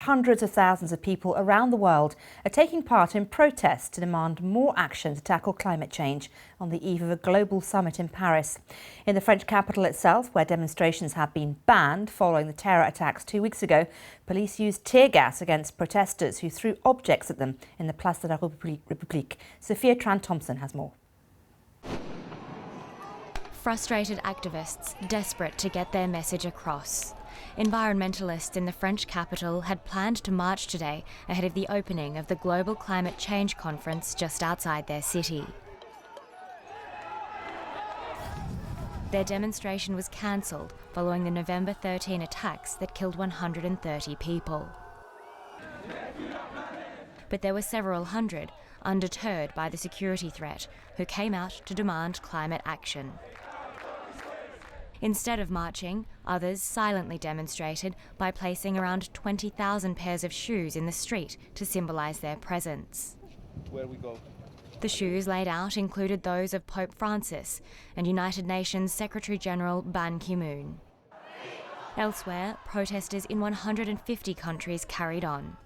hundreds of thousands of people around the world are taking part in protests to demand more action to tackle climate change on the eve of a global summit in Paris. In the French capital itself, where demonstrations have been banned following the terror attacks 2 weeks ago, police used tear gas against protesters who threw objects at them in the Place de la République. Sophia Tran-Thomson has more. Frustrated activists desperate to get their message across. Environmentalists in the French capital had planned to march today ahead of the opening of the Global Climate Change Conference just outside their city. Their demonstration was cancelled following the November 13 attacks that killed 130 people. But there were several hundred, undeterred by the security threat, who came out to demand climate action. Instead of marching, others silently demonstrated by placing around 20,000 pairs of shoes in the street to symbolise their presence. Where we go? The shoes laid out included those of Pope Francis and United Nations Secretary-General Ban Ki-moon. Elsewhere, protesters in 150 countries carried on,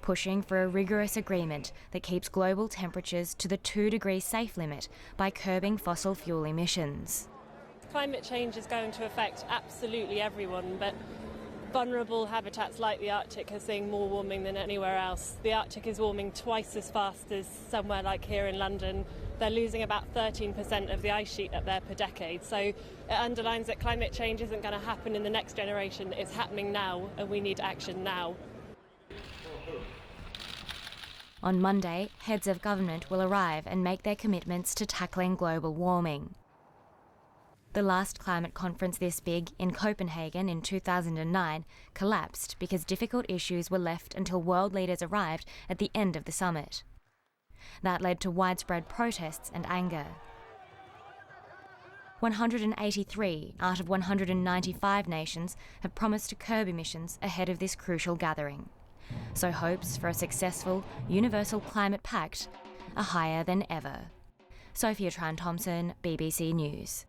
pushing for a rigorous agreement that keeps global temperatures to the 2-degree safe limit by curbing fossil fuel emissions. Climate change is going to affect absolutely everyone, but vulnerable habitats like the Arctic are seeing more warming than anywhere else. The Arctic is warming twice as fast as somewhere like here in London. They're losing about 13% of the ice sheet up there per decade. So it underlines that climate change isn't going to happen in the next generation. It's happening now, and we need action now. On Monday, heads of government will arrive and make their commitments to tackling global warming. The last climate conference this big, in Copenhagen in 2009, collapsed because difficult issues were left until world leaders arrived at the end of the summit. That led to widespread protests and anger. 183 out of 195 nations have promised to curb emissions ahead of this crucial gathering. So hopes for a successful, universal climate pact are higher than ever. Sophia Tran-Thomson, BBC News.